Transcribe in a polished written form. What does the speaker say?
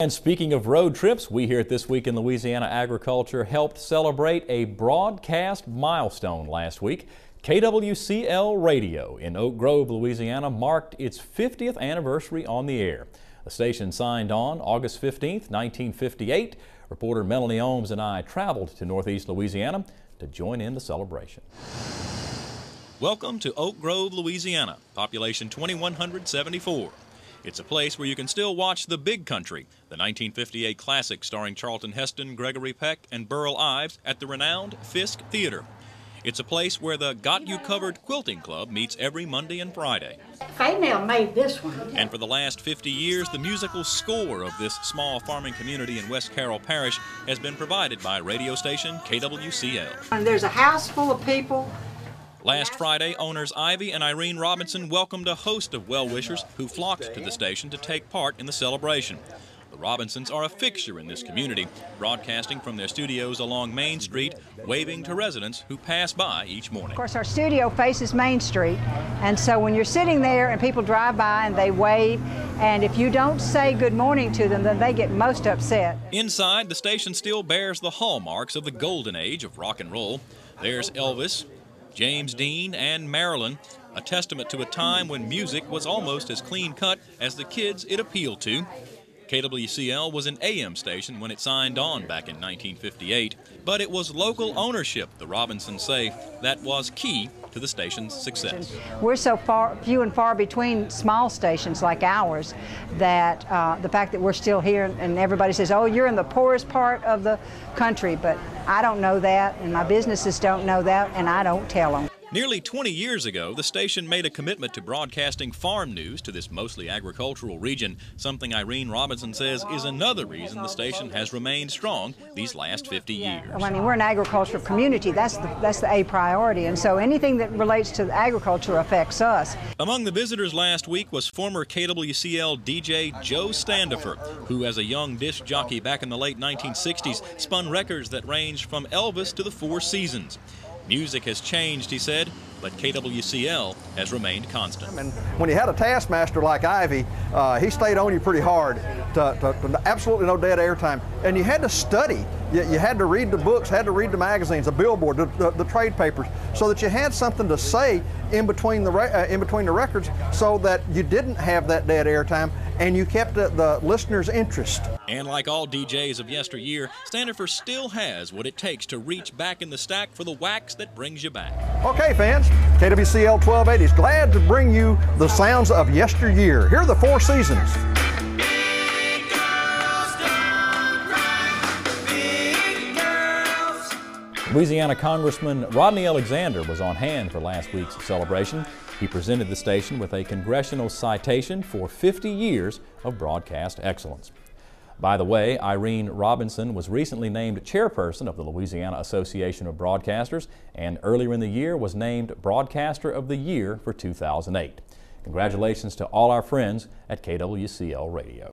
And speaking of road trips, we here at This Week in Louisiana Agriculture helped celebrate a broadcast milestone last week. KWCL Radio in Oak Grove, Louisiana marked its 50th anniversary on the air. The station signed on August 15th, 1958. Reporter Melanie Ohms and I traveled to Northeast Louisiana to join in the celebration. Welcome to Oak Grove, Louisiana, population 2,174. It's a place where you can still watch The Big Country, the 1958 classic starring Charlton Heston, Gregory Peck, and Burl Ives at the renowned Fisk Theater. It's a place where the Got You Covered Quilting Club meets every Monday and Friday. Female made this one. And for the last 50 years, the musical score of this small farming community in West Carroll Parish has been provided by radio station KWCL. And there's a house full of people. Last Friday, owners Ivy and Irene Robinson welcomed a host of well-wishers who flocked to the station to take part in the celebration. The Robinsons are a fixture in this community, broadcasting from their studios along Main Street, waving to residents who pass by each morning. Of course, our studio faces Main Street, and so when you're sitting there and people drive by and they wave, and if you don't say good morning to them, then they get most upset. Inside, the station still bears the hallmarks of the golden age of rock and roll. There's Elvis, James Dean, and Marilyn, a testament to a time when music was almost as clean-cut as the kids it appealed to. KWCL was an AM station when it signed on back in 1958, but it was local ownership, the Robinsons say, that was key to the station's success. We're so few and far between small stations like ours that the fact that we're still here and everybody says, oh, you're in the poorest part of the country, but I don't know that, and my businesses don't know that, and I don't tell them. Nearly 20 years ago, the station made a commitment to broadcasting farm news to this mostly agricultural region, something Irene Robinson says is another reason the station has remained strong these last 50 years. I mean, we're an agricultural community. That's the A priority, and so anything that relates to agriculture affects us. Among the visitors last week was former KWCL DJ Joe Standifer, who as a young disc jockey back in the late 1960s spun records that ranged from Elvis to the Four Seasons. Music has changed, he said, but KWCL has remained constant. And when you had a taskmaster like Ivy, he stayed on you pretty hard to absolutely no dead airtime. And you had to study. You had to read the books, had to read the magazines, the billboard, the trade papers, so that you had something to say in between the records, so that you didn't have that dead airtime and you kept the listener's interest. And like all DJs of yesteryear, Standifer still has what it takes to reach back in the stack for the wax that brings you back. Okay, fans, KWCL 1280 is glad to bring you the sounds of yesteryear. Here are the Four Seasons. Louisiana Congressman Rodney Alexander was on hand for last week's celebration. He presented the station with a congressional citation for 50 years of broadcast excellence. By the way, Irene Robinson was recently named chairperson of the Louisiana Association of Broadcasters and earlier in the year was named Broadcaster of the Year for 2008. Congratulations to all our friends at KWCL Radio.